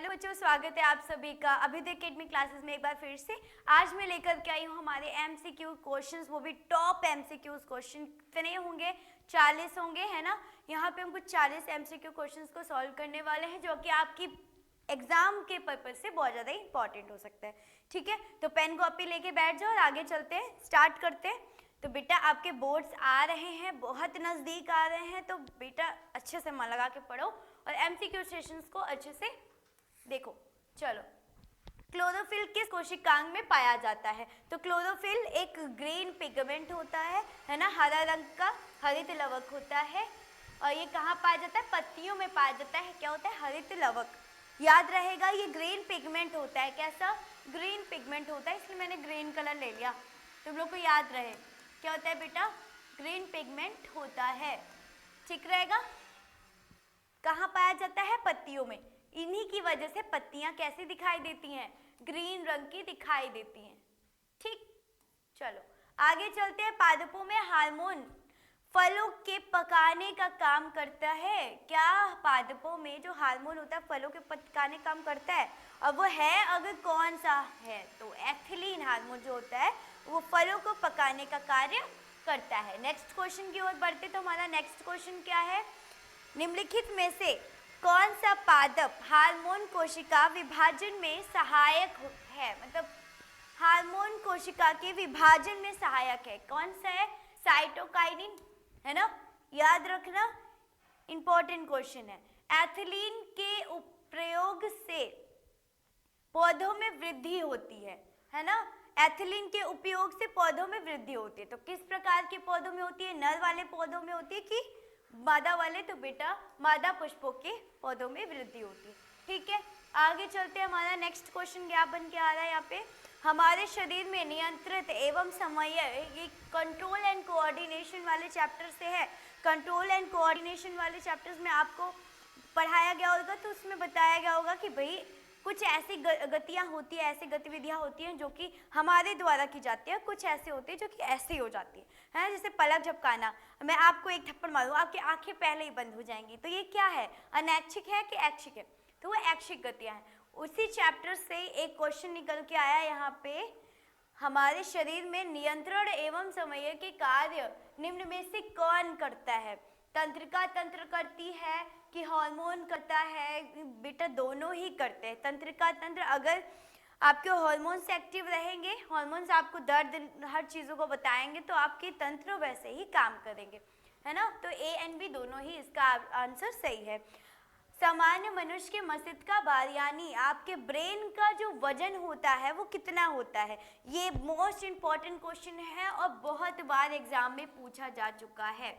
Hello बच्चों, स्वागत है आप सभी का अभिदय एकेडमी क्लासेस में एक बार फिर से। आज मैं लेकर के आई हूँ हमारे एमसीक्यू क्वेश्चंस, वो भी टॉप एमसीक्यूज क्वेश्चन। कितने होंगे? 40 होंगे, है ना। यहाँ पे हम कुछ 40 एमसीक्यू क्वेश्चंस को सॉल्व करने वाले हैं, जो कि आपकी एग्जाम के पर्पज से बहुत ज़्यादा इंपॉर्टेंट हो सकता है। ठीक है, तो पेन कॉपी लेके बैठ जाओ और आगे चलते हैं, स्टार्ट करते हैं। तो बेटा आपके बोर्ड्स आ रहे हैं, बहुत नज़दीक आ रहे हैं, तो बेटा अच्छे से मन लगा के पढ़ो और एमसीक्यू सेशंस को अच्छे से देखो। चलो, क्लोरोफिल किस कोशिकांग में पाया जाता है? तो क्लोरोफिल एक ग्रीन पिगमेंट होता है ना, हरा रंग का हरित लवक होता है। और ये कहाँ पाया जाता है? पत्तियों में पाया जाता है। क्या होता है? हरित लवक। याद रहेगा, ये ग्रीन पिगमेंट होता है। कैसा? ग्रीन पिगमेंट होता है, इसलिए मैंने ग्रीन कलर ले लिया, तुम लोग को याद रहे। क्या होता है बेटा? ग्रीन पिगमेंट होता है। ठीक रहेगा। कहाँ पाया जाता है? पत्तियों में। इन्हीं की वजह से पत्तियां कैसी दिखाई देती हैं? ग्रीन रंग की दिखाई देती हैं। ठीक, चलो आगे चलते हैं। पादपों में हार्मोन फलों के पकाने का काम करता है। क्या पादपों में जो हार्मोन होता है फलों के पकाने का काम करता है? और वो है अगर कौन सा है, तो एथिलीन हार्मोन जो होता है वो फलों को पकाने का कार्य करता है। नेक्स्ट क्वेश्चन की ओर बढ़ते, तो हमारा नेक्स्ट क्वेश्चन क्या है? निम्नलिखित में से कौन सा पादप हार्मोन कोशिका विभाजन में सहायक है? मतलब हार्मोन कोशिका के विभाजन में सहायक है, कौन सा है? साइटोकाइनिन, है ना। याद रखना, इंपॉर्टेंट क्वेश्चन है। एथिलीन के प्रयोग से पौधों में वृद्धि होती है ना। एथिलीन के उपयोग से पौधों में वृद्धि होती है। तो किस प्रकार के पौधों में होती है? नर वाले पौधों में होती है कि मादा वाले? तो बेटा मादा पुष्पों के पौधों में वृद्धि होती है। ठीक है, आगे चलते हैं। हमारा नेक्स्ट क्वेश्चन क्या बन के आ रहा है यहाँ पे? हमारे शरीर में नियंत्रित एवं समन्वय, ये कंट्रोल एंड कोऑर्डिनेशन वाले चैप्टर से है। कंट्रोल एंड कोऑर्डिनेशन वाले चैप्टर्स में आपको पढ़ाया गया होगा, तो उसमें बताया गया होगा कि भाई कुछ ऐसी गतियाँ होती है, ऐसी गतिविधियाँ होती हैं जो कि हमारे द्वारा की जाती है, कुछ ऐसे होते हैं जो कि ऐसे ही हो जाती है। जैसे पलक झपकाना, मैं आपको एक थप्पड़ मारूँ, आपकी आंखें पहले ही बंद हो जाएंगी, तो ये क्या है? अनैच्छिक है कि ऐच्छिक है? तो वो ऐच्छिक गतियाँ हैं। उसी चैप्टर से एक क्वेश्चन निकल के आया यहाँ पे, हमारे शरीर में नियंत्रण एवं समन्वय के कार्य निम्न में से कौन करता है? तंत्रिका तंत्र करती है कि हार्मोन करता है? बेटा दोनों ही करते हैं। तंत्रिका तंत्र अगर आपके हार्मोन्स एक्टिव रहेंगे, हार्मोन्स आपको दर्द हर चीज़ों को बताएंगे, तो आपके तंत्र वैसे ही काम करेंगे, है ना। तो ए एंड बी दोनों ही इसका आंसर सही है। सामान्य मनुष्य के मस्तिष्क का भार, यानी आपके ब्रेन का जो वजन होता है वो कितना होता है? ये मोस्ट इम्पॉर्टेंट क्वेश्चन है और बहुत बार एग्जाम में पूछा जा चुका है।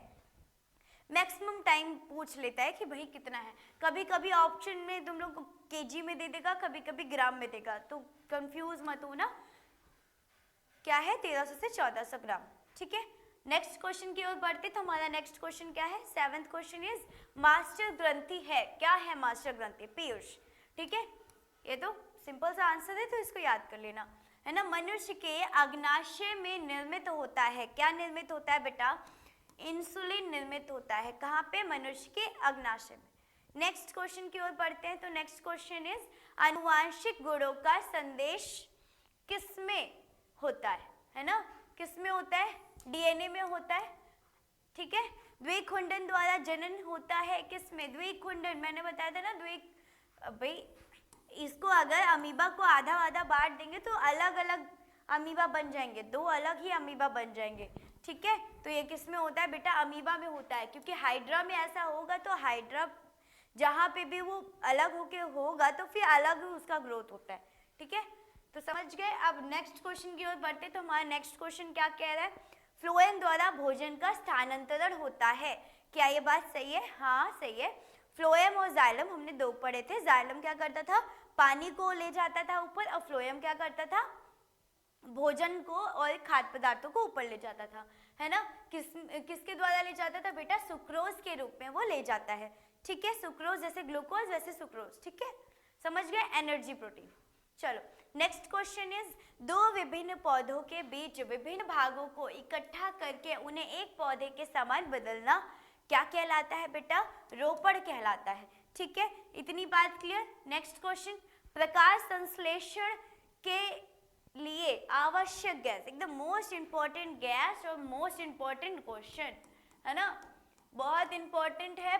मैक्सिमम टाइम पूछ लेता है कि भाई कितना है। कभी कभी ऑप्शन में तुम लोग को केजी में दे देगा, कभी कभी ग्राम में देगा, तो कंफ्यूज मत हो ना। क्या है? 1300 से 1400 ग्राम। ठीक है, नेक्स्ट क्वेश्चन की ओर बढ़ते, तो हमारा नेक्स्ट क्वेश्चन क्या है? 7th क्वेश्चन इज मास्टर ग्रंथि है। क्या है मास्टर ग्रंथि? पीयूष। ठीक है, ये तो सिंपल सा आंसर है, तो इसको याद कर लेना, है ना। मनुष्य के अग्नाशय में निर्मित होता है। क्या निर्मित होता है बेटा? इंसुलिन निर्मित होता है। कहाँ पे? मनुष्य के अग्नाशय में। नेक्स्ट क्वेश्चन की ओर बढ़ते हैं, तो नेक्स्ट क्वेश्चन इज आनुवांशिक गुणों का संदेश किसमें होता है ना। किसमें होता है? डीएनए में होता है। ठीक है, द्विखुंडन द्वारा जनन होता है। किसमें? द्विखुंडन, मैंने बताया था ना। भाई इसको अगर अमीबा को आधा आधा बांट देंगे तो अलग अलग अमीबा बन जाएंगे, दो अलग ही अमीबा बन जाएंगे। ठीक है, तो ये किस में होता है बेटा? अमीबा में होता है, क्योंकि हाइड्रा में ऐसा होगा तो हाइड्रा जहाँ पे भी वो अलग होके होगा तो फिर अलग उसका ग्रोथ होता है। ठीक है, तो समझ गए। अब नेक्स्ट क्वेश्चन की ओर बढ़ते, तो हमारा नेक्स्ट क्वेश्चन क्या कह रहा है? फ्लोएम द्वारा भोजन का स्थानांतरण होता है। क्या ये बात सही है? हाँ सही है। फ्लोएम और जाइलम हमने दो पढ़े थे। जाइलम क्या करता था? पानी को ले जाता था ऊपर, और फ्लोएम क्या करता था? भोजन को और खाद्य पदार्थों को ऊपर ले जाता था, है ना। किसके द्वारा ले जाता था बेटा? सुक्रोज के रूप में वो ले जाता है। ठीक है, सुक्रोज जैसे ग्लूकोज वैसे सुक्रोज। ठीक है, समझ गए? Energy protein. चलो नेक्स्ट क्वेश्चन इज, दो विभिन्न पौधों के बीच विभिन्न भागों को इकट्ठा करके उन्हें एक पौधे के समान बदलना क्या कहलाता है बेटा? रोपण कहलाता है। ठीक है, इतनी बात क्लियर। नेक्स्ट क्वेश्चन, प्रकाश संश्लेषण के लिए आवश्यक गैस, एकदम मोस्ट इंपॉर्टेंट गैस और मोस्ट इंपॉर्टेंट क्वेश्चन है ना, बहुत इंपॉर्टेंट है।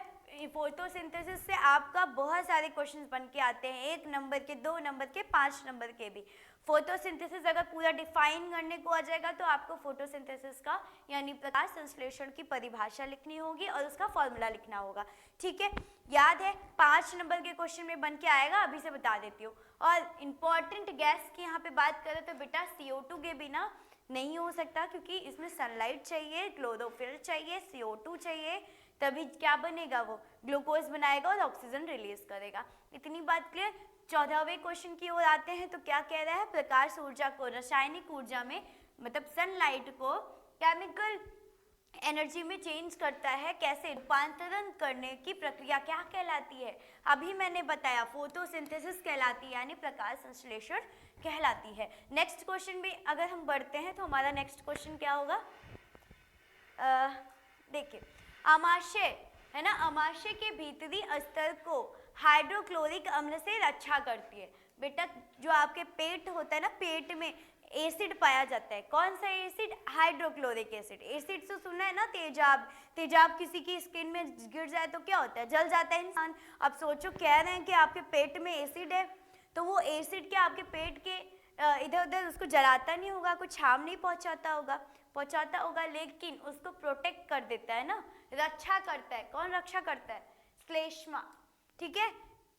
फोटोसिंथेसिस से आपका बहुत सारे क्वेश्चंस बन के आते हैं, 1 नंबर के, 2 नंबर के, 5 नंबर के भी। फोटोसिंथेसिस अगर पूरा डिफाइन करने को आ जाएगा तो आपको फोटोसिंथेसिस का यानी प्रकाश संश्लेषण की परिभाषा लिखनी होगी और उसका फॉर्मूला लिखना होगा, ठीक है। याद है 5 नंबर के क्वेश्चन में बन के आएगा, अभी से बता देती हूँ। और इम्पॉर्टेंट गैस की यहाँ पे बात करें तो बेटा CO2 के बिना नहीं हो सकता, क्योंकि इसमें सनलाइट चाहिए, क्लोरोफिल चाहिए, CO2 चाहिए, तभी क्या बनेगा, वो ग्लूकोज बनाएगा और ऑक्सीजन रिलीज करेगा। इतनी बात क्लियर। 14वें क्वेश्चन की ओर आते हैं तो क्या कह रहा है, प्रकाश ऊर्जा को रासायनिक ऊर्जा में मतलब सनलाइट को केमिकल एनर्जी में चेंज करता है, कैसे, रूपांतरण करने की प्रक्रिया क्या कहलाती है, अभी मैंने बताया फोटोसिंथेसिस कहलाती है, यानी प्रकाश संश्लेषण कहलाती है। नेक्स्ट क्वेश्चन भी अगर हम बढ़ते हैं तो हमारा नेक्स्ट क्वेश्चन क्या होगा, देखिए आमाशय है ना, आमाशय के भीतरी स्तर को हाइड्रोक्लोरिक अम्ल से रक्षा करती है। बेटा जो आपके पेट होता है ना, पेट में एसिड पाया जाता है, कौन सा एसिड, हाइड्रोक्लोरिक एसिड। एसिड से सुना है ना, तेजाब, तेजाब किसी की स्किन में गिर जाए तो क्या होता है, जल जाता है इंसान। अब सोचो कह रहे हैं कि आपके पेट में एसिड है, तो वो एसिड क्या आपके पेट के इधर उधर उसको जलाता नहीं होगा, कुछ हार्म नहीं पहुंचाता होगा, लेकिन उसको प्रोटेक्ट कर देता है ना, रक्षा करता है। कौन रक्षा करता है, श्लेष्मा, ठीक है।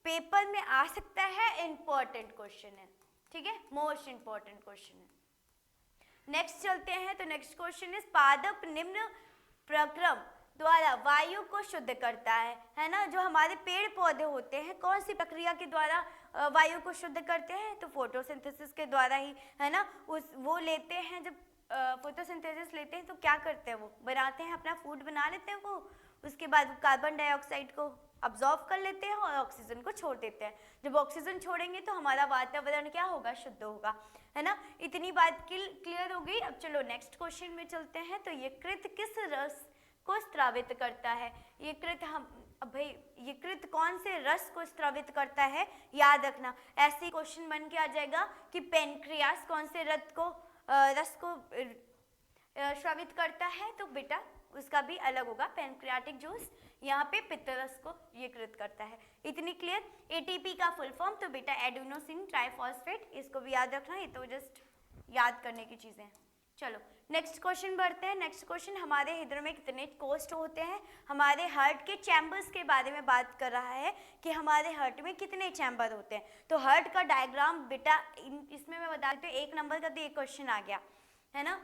पेपर में आ सकता है, इंपॉर्टेंट क्वेश्चन है, ठीक है, मोस्ट इंपॉर्टेंट क्वेश्चन है। नेक्स्ट चलते हैं तो नेक्स्ट क्वेश्चन इज पादप निम्न प्रक्रम द्वारा वायु को शुद्ध करता है ना। जो हमारे पेड़ पौधे होते हैं कौन सी प्रक्रिया के द्वारा वायु को शुद्ध करते हैं, तो फोटोसिंथेसिस के द्वारा ही, है ना। वो लेते हैं, जब फोटोसिंथेसिस लेते हैं तो क्या करते हैं, वो बनाते हैं, अपना फूड बना लेते हैं वो, उसके बाद कार्बन डाइऑक्साइड को अब्जॉर्ब कर लेते हैं और ऑक्सीजन को छोड़ देते हैं। जब ऑक्सीजन छोड़ेंगे तो हमारा वातावरण क्या होगा, शुद्ध होगा, है ना। इतनी बात क्लियर हो गई। अब चलो नेक्स्ट क्वेश्चन में चलते हैं। तो यकृत किस रस को स्रावित करता है, यकृत भाई यकृत कौन से रस को स्रावित करता है, याद रखना। ऐसे क्वेश्चन बन के आ जाएगा कि पेनक्रियास कौन से रस को स्रावित करता है, तो बेटा उसका भी अलग होगा, पेनक्रियाटिक जूस। यहाँ पे पित्तरस को यकृत करता है। इतनी क्लियर। एटीपी का फुल फॉर्म, तो बेटा एडेनोसिन ट्राइफॉस्फेट, इसको भी याद रखना, ये तो जस्ट याद करने की चीजें हैं। चलो नेक्स्ट क्वेश्चन बढ़ते हैं। नेक्स्ट क्वेश्चन, हमारे हृदय में कितने कोष्ठ होते हैं, हमारे हार्ट के चैम्बर्स के बारे में बात कर रहा है कि हमारे हार्ट में कितने चैम्बर होते हैं। तो हार्ट का डायग्राम बेटा इसमें मैं बता देती हूँ, 1 नंबर का तो ये क्वेश्चन आ गया है ना।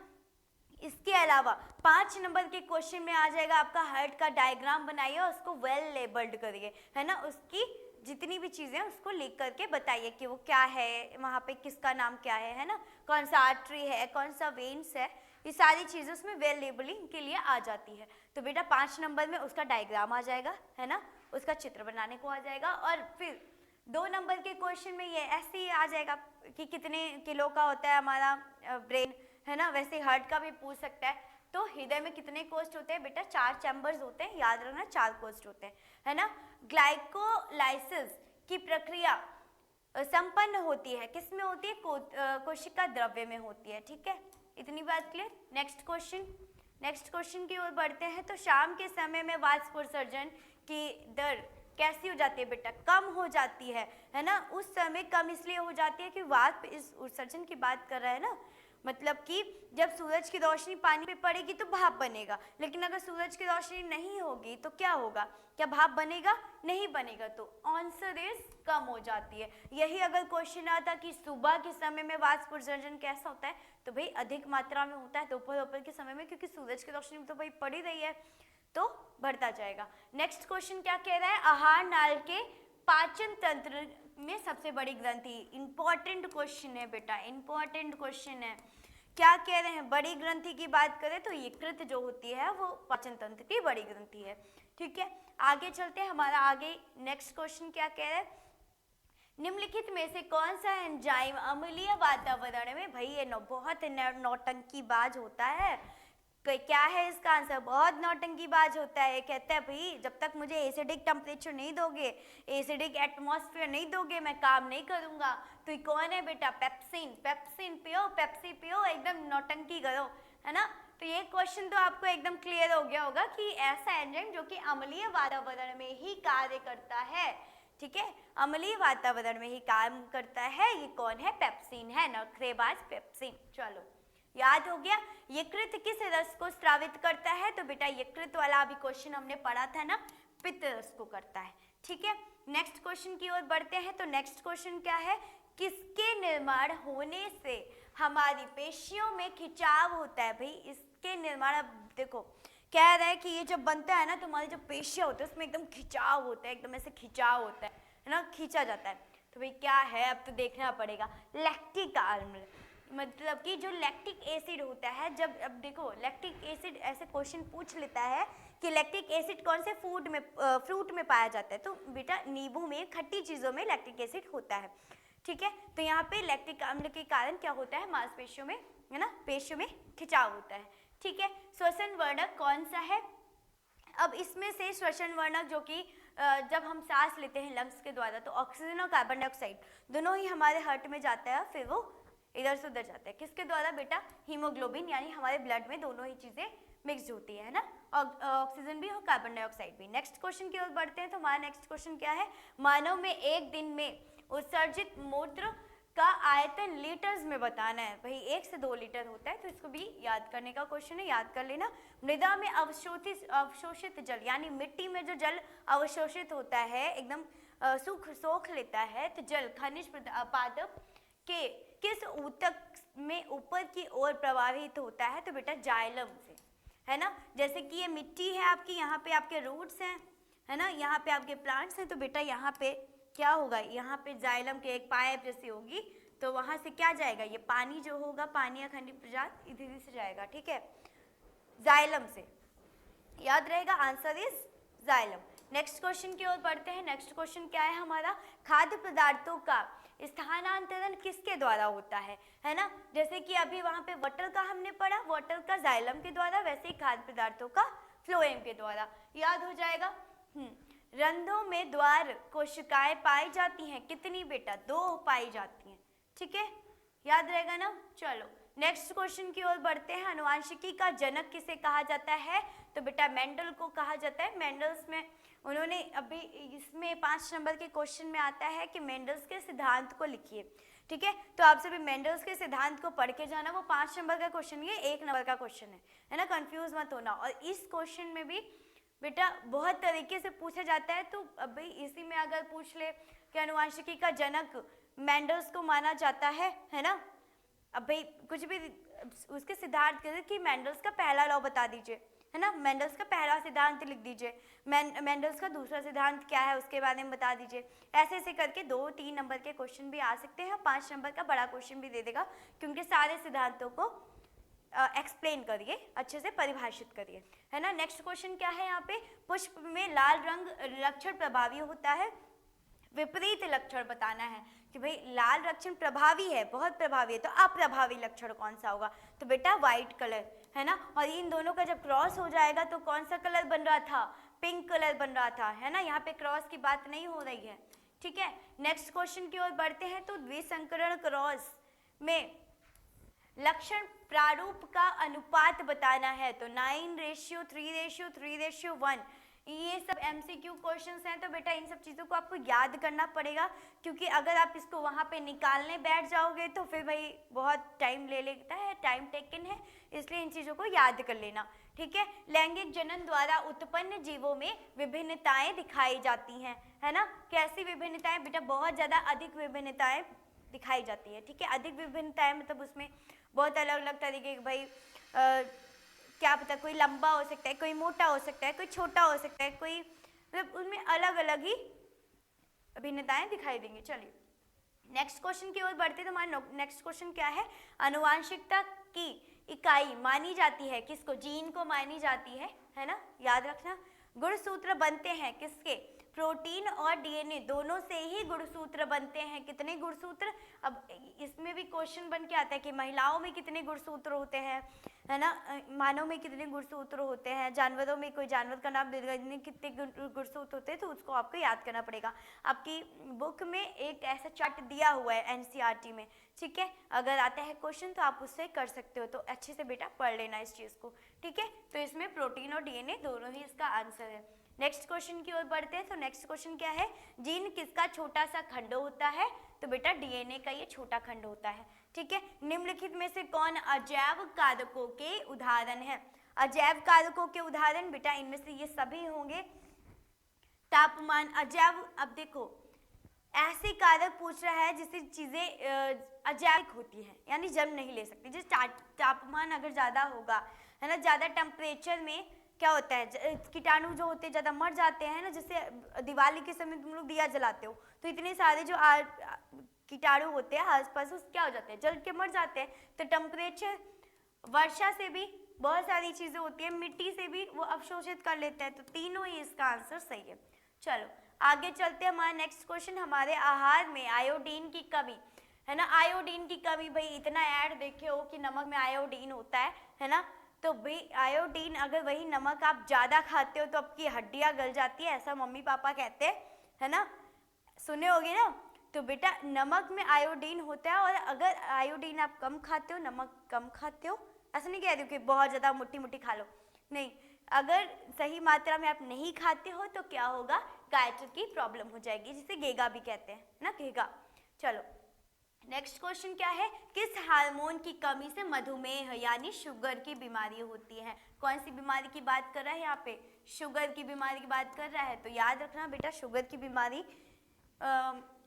इसके अलावा 5 नंबर के क्वेश्चन में आ जाएगा आपका हार्ट का डायग्राम बनाइए और उसको वेल लेबल्ड करिए, है ना। उसकी जितनी भी चीजें उसको लिख करके बताइए कि वो क्या है, वहाँ पे किसका नाम क्या है ना, कौन सा आर्टरी है, कौन सा वेन्स है, ये सारी चीजें उसमें वेल लेबलिंग के लिए आ जाती है। तो बेटा 5 नंबर में उसका डायग्राम आ जाएगा, है ना, उसका चित्र बनाने को आ जाएगा। और फिर 2 नंबर के क्वेश्चन में ये ऐसे ही आ जाएगा कि कितने किलो का होता है हमारा ब्रेन, है ना। वैसे हार्ट का भी पूछ सकता है। तो हृदय में कितने कोष्ठ होते हैं बेटा, 4 चैम्बर्स होते हैं, याद रखना 4 कोष्ठ होते हैं, है ना। ग्लाइकोलाइसिस की प्रक्रिया संपन्न होती है, किसमें होती है, कोशिका द्रव्य में होती है, ठीक है। इतनी बात क्लियर। नेक्स्ट क्वेश्चन की ओर बढ़ते हैं। तो शाम के समय में वाष्प उत्सर्जन की दर कैसी हो जाती है बेटा, कम हो जाती है ना। उस समय कम इसलिए हो जाती है कि वाष्प इस उत्सर्जन की बात कर रहा है ना, मतलब कि जब सूरज की रोशनी पानी पे पड़ेगी तो भाप बनेगा, लेकिन अगर सूरज की रोशनी नहीं होगी तो क्या होगा, क्या भाप बनेगा, नहीं बनेगा। तो आंसर इज कम हो जाती है। यही अगर क्वेश्चन आता कि सुबह के समय में वाष्प उत्सर्जन कैसा होता है, तो भाई अधिक मात्रा में होता है दोपहर के समय में, क्योंकि सूरज की रोशनी तो भाई पड़ी रही है, तो बढ़ता जाएगा। नेक्स्ट क्वेश्चन क्या कह रहा है, आहार नाल के पाचन तंत्र में सबसे बड़ी ग्रंथि। इंपॉर्टेंट क्वेश्चन है बेटा, इंपॉर्टेंट क्वेश्चन है। क्या कह रहे हैं, बड़ी ग्रंथि की बात करें तो यकृत जो होती है वो पाचन तंत्र की बड़ी ग्रंथि है, ठीक है। आगे चलते हैं, हमारा आगे नेक्स्ट क्वेश्चन क्या कह रहा है, निम्नलिखित में से कौन सा एंजाइम अम्लीय वातावरण में, भाई ये बहुत नौटंकी बाज होता है, क्या है इसका आंसर? बहुत नौटंकीबाज होता है, कहता है भाई जब तक मुझे एसिडिक टेम्परेचर नहीं दोगे, एसिडिक एटमॉस्फेयर नहीं दोगे, मैं काम नहीं करूंगा। तो ये कौन है बेटा? पेप्सिन। पेप्सिन पियो, पेप्सी पियो, एकदम नौटंकी करो, है ना। तो ये क्वेश्चन तो आपको एकदम क्लियर हो गया होगा कि ऐसा एंजाइम जो कि अम्लीय वातावरण में ही कार्य करता है, ठीक है, अम्लीय वातावरण में ही काम करता है, ये कौन है? पेप्सिन है, नखरेबाज पेप्सिन। चलो याद हो गया। यकृत किस रस को स्रावित करता है? तो बेटा यकृत वाला अभी क्वेश्चन हमने पढ़ा था ना, पित्त रस को करता है, ठीक है। नेक्स्ट क्वेश्चन की ओर बढ़ते हैं। तो नेक्स्ट क्वेश्चन क्या है? किसके निर्माण होने से हमारी पेशियों में खिंचाव होता है? भाई इसके निर्माण, अब देखो कह रहा है कि ये जब बनता है ना तो हमारी जो पेशियां होती है उसमें एकदम खिंचाव होता है, एकदम ऐसे खिंचाव होता है ना, खींचा जाता है। तो भाई क्या है? अब तो देखना पड़ेगा। लैक्टिक अम्ल, मतलब कि जो लैक्टिक एसिड होता है, जब अब देखो लैक्टिक एसिड ऐसे क्वेश्चन पूछ लेता है कि लैक्टिक एसिड कौन से फ्रूट में पाया जाता है? तो बेटा नींबू में, खट्टी चीज़ों में लैक्टिक एसिड होता है, ठीक है। तो यहाँ पे लैक्टिक अम्ल के कारण क्या होता है? मांसपेशियों में, है ना, पेशियों में खिंचाव होता है, ठीक है। श्वसन वर्णक कौन सा है? अब इसमें से श्वसन वर्णक जो कि जब हम सांस लेते हैं लंग्स के द्वारा तो ऑक्सीजन और कार्बन डाइऑक्साइड दोनों ही हमारे हार्ट में जाता है, फिर वो इधर से उधर जाता है। किसके द्वारा बेटा? हीमोग्लोबिन, यानी हमारे ब्लड में दोनों ही चीजें मिक्स होती है ना, ऑक्सीजन भी और कार्बन डाइऑक्साइड भी। नेक्स्ट क्वेश्चन की ओर बढ़ते हैं। तो हमारा नेक्स्ट क्वेश्चन क्या है? मानव में एक दिन में उत्सर्जित मूत्र का आयतन लीटर्स में बताना है। भाई 1 से 2 लीटर होता है, तो इसको भी याद करने का क्वेश्चन है, याद कर लेना। मृदा में अवशोषित जल, यानी मिट्टी में जो जल अवशोषित होता है, एकदम सोख लेता है, तो जल खनिज पादप के किस ऊतक में ऊपर की ओर प्रवाहित होता है? तो बेटा जाइलम से, है ना। जैसे कि ये मिट्टी है आपकी, यहाँ पे आपके रूट्स हैं, है ना, यहाँ पे आपके प्लांट्स हैं, तो बेटा यहाँ पे क्या होगा? यहाँ पे जाइलम के एक पाइप जैसी होगी, तो वहां से क्या जाएगा? ये पानी जो होगा, पानी या खनिज पदार्थ इधर से जाएगा, ठीक है, जाइलम से। याद रहेगा, answer is xylem. Next question की ओर बढ़ते हैं। नेक्स्ट क्वेश्चन क्या है हमारा? खाद्य पदार्थों का स्थानांतरण किसके द्वारा होता है ना। जैसे कि अभी वहां पे वाटर का हमने पढ़ा, वाटर का जाइलम के द्वारा, वैसे ही खाद्य पदार्थों का फ्लोएम के द्वारा। याद हो जाएगा। रंध्रों में द्वार कोशिकाएं पाई जाती हैं, कितनी बेटा? 2 पाई जाती हैं, ठीक है, याद रहेगा ना। चलो नेक्स्ट क्वेश्चन की ओर बढ़ते हैं। आनुवांशिकी का जनक किसे कहा जाता है? तो बेटा मेंडल को कहा जाता है। मेंडल्स में उन्होंने, अभी इसमें 5 नंबर के क्वेश्चन में आता है कि मेंडल्स के सिद्धांत को लिखिए, ठीक है। तो आप सभी मेंडल्स के सिद्धांत को पढ़ के जाना, वो 5 नंबर का क्वेश्चन, ये 1 नंबर का क्वेश्चन है ना, कंफ्यूज मत होना। और इस क्वेश्चन में भी बेटा बहुत तरीके से पूछा जाता है, तो अभी इसी में अगर पूछ ले कि आनुवांशिकी का जनक मेंडल्स को माना जाता है ना। अब भाई कुछ भी उसके सिद्धांत कि मेंडल्स का पहला लॉ बता दीजिए, है ना, मेंडल्स का पहला सिद्धांत लिख दीजिए, मेंडल्स का दूसरा सिद्धांत क्या है उसके बारे में बता दीजिए। ऐसे ऐसे करके 2-3 नंबर के क्वेश्चन भी आ सकते हैं, 5 नंबर का बड़ा क्वेश्चन भी दे देगा, क्योंकि सारे सिद्धांतों को एक्सप्लेन करिए, अच्छे से परिभाषित करिए, है ना। नेक्स्ट क्वेश्चन क्या है यहाँ पे? पुष्प में लाल रंग लक्षण प्रभावी होता है, विपरीत लक्षण बताना है कि भाई लाल लक्षण प्रभावी है, बहुत प्रभावी है, तो अप्रभावी लक्षण कौन सा होगा? तो बेटा व्हाइट कलर, है ना। और इन दोनों का जब क्रॉस हो जाएगा तो कौन सा कलर बन रहा था? पिंक कलर बन रहा था, है ना। यहाँ पे क्रॉस की बात नहीं हो रही है, ठीक है। नेक्स्ट क्वेश्चन की ओर बढ़ते हैं। तो द्विसंकरण क्रॉस में लक्षण प्रारूप का अनुपात बताना है, तो 9:3:3:1, ये सब MCQ क्वेश्चंस हैं। तो बेटा इन सब चीज़ों को आपको याद करना पड़ेगा, क्योंकि अगर आप इसको वहाँ पे निकालने बैठ जाओगे तो फिर भाई बहुत टाइम ले लेता है, टाइम टेकन है, इसलिए इन चीज़ों को याद कर लेना, ठीक है। लैंगिक जनन द्वारा उत्पन्न जीवों में विभिन्नताएं दिखाई जाती हैं, है ना। कैसी विभिन्नताएं? बेटा बहुत ज़्यादा अधिक विभिन्नताएं दिखाई जाती है, ठीक है। अधिक विभिन्नताएं मतलब उसमें बहुत अलग अलग तरीके के, भाई क्या पता, कोई लंबा हो सकता है, कोई मोटा हो सकता है, कोई छोटा हो सकता है, कोई, मतलब उनमें अलग अलग ही भिन्नताएं दिखाई देंगी। चलिए नेक्स्ट क्वेश्चन की ओर बढ़ते तो हमारा नेक्स्ट क्वेश्चन क्या है? आनुवांशिकता की इकाई मानी जाती है किसको? जीन को मानी जाती है ना, याद रखना। गुणसूत्र बनते हैं किसके? प्रोटीन और डीएनए दोनों से ही गुणसूत्र बनते हैं। कितने गुणसूत्र? अब इसमें भी क्वेश्चन बन के आता है कि महिलाओं में कितने गुणसूत्र होते हैं, है ना, मानव में कितने गुणसूत्र होते हैं, जानवरों में कोई जानवर का नाम कितने गुणसूत्र होते हैं, तो उसको आपको याद करना पड़ेगा। आपकी बुक में एक ऐसा चार्ट दिया हुआ है एनसीईआरटी में, ठीक है, अगर आता है क्वेश्चन तो आप उससे कर सकते हो, तो अच्छे से बेटा पढ़ लेना इस चीज़ को, ठीक है। तो इसमें प्रोटीन और डीएनए दोनों ही इसका आंसर है। नेक्स्ट क्वेश्चन की ओर बढ़ते हैं। तो नेक्स्ट क्वेश्चन क्या है, जीन किसका छोटा सा खंड होता है? तो बेटा डीएनए का ये छोटा खंड होता है, ठीक है। निम्नलिखित में से कौन अजैव कारकों के उदाहरण है? अजैव कारकों के उदाहरण बेटा इनमें से ये सभी होंगे। तापमान, अजैव, अब देखो ऐसे कारक पूछ रहा है जिससे चीजें अजैविक होती हैं, यानी जन्म नहीं ले सकती। जैसे तापमान अगर ज्यादा होगा, है ना, ज्यादा टेम्परेचर में क्या होता है, कीटाणु जो होते हैं ज्यादा मर जाते हैं ना। जैसे दिवाली के समय तुम लोग दिया जलाते हो तो इतने सारे जो कीटाणु होते हैं आसपास क्या हो जाते हैं, जल के मर जाते हैं। तो टेम्परेचर, वर्षा से भी बहुत सारी चीजें होती है, मिट्टी से भी वो अवशोषित कर लेते हैं। तो तीनों ही इसका आंसर सही है। चलो आगे चलते हैं। हमारा नेक्स्ट क्वेश्चन, हमारे आहार में आयोडीन की कमी, है ना, आयोडीन की कमी, भाई इतना ऐड देखे हो कि नमक में आयोडीन होता है ना, तो भाई आयोडीन अगर वही नमक आप ज़्यादा खाते हो तो आपकी हड्डियाँ गल जाती है, ऐसा मम्मी पापा कहते हैं, है ना, सुने होगे ना। तो बेटा नमक में आयोडीन होता है, और अगर आयोडीन आप कम खाते हो, नमक कम खाते हो, ऐसा नहीं कह रही हूँ कि बहुत ज़्यादा मुट्ठी मुट्ठी खा लो, नहीं, अगर सही मात्रा में आप नहीं खाते हो तो क्या होगा, गायत्री की प्रॉब्लम हो जाएगी, जिसे गेगा भी कहते हैं ना, गेगा। चलो नेक्स्ट क्वेश्चन क्या है, किस हार्मोन की कमी से मधुमेह यानी शुगर की बीमारी होती है? कौन सी बीमारी की बात कर रहा है यहाँ पे? शुगर की बीमारी की बात कर रहा है। तो याद रखना बेटा शुगर की बीमारी,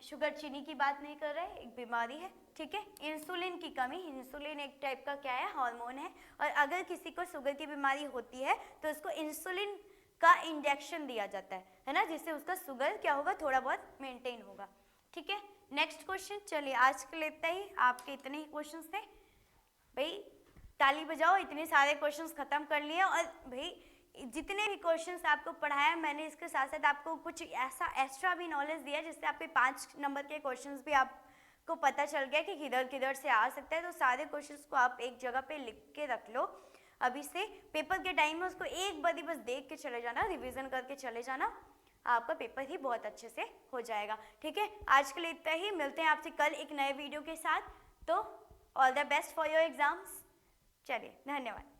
शुगर चीनी की बात नहीं कर रहे, एक बीमारी है, ठीक है। इंसुलिन की कमी, इंसुलिन एक टाइप का क्या है, हार्मोन है, और अगर किसी को शुगर की बीमारी होती है तो उसको इंसुलिन का इंजेक्शन दिया जाता है ना, जिससे उसका शुगर क्या होगा, थोड़ा बहुत मेंटेन होगा, ठीक है। नेक्स्ट क्वेश्चन, चलिए आज के लिए इतना ही, आपके इतने ही क्वेश्चंस थे भाई, ताली बजाओ, इतने सारे क्वेश्चंस खत्म कर लिए। और भाई जितने भी क्वेश्चंस आपको पढ़ाया मैंने, इसके साथ साथ आपको कुछ ऐसा एक्स्ट्रा भी नॉलेज दिया जिससे आपके 5 नंबर के क्वेश्चंस भी आपको पता चल गया कि किधर किधर से आ सकता है। तो सारे क्वेश्चंस को आप एक जगह पे लिख के रख लो, अभी से पेपर के टाइम में उसको एक बार बस देख के चले जाना, रिविजन करके चले जाना, आपका पेपर ही बहुत अच्छे से हो जाएगा, ठीक है। आज के लिए इतना ही, मिलते हैं आपसे कल एक नए वीडियो के साथ। तो all the best for your exams. चलिए धन्यवाद।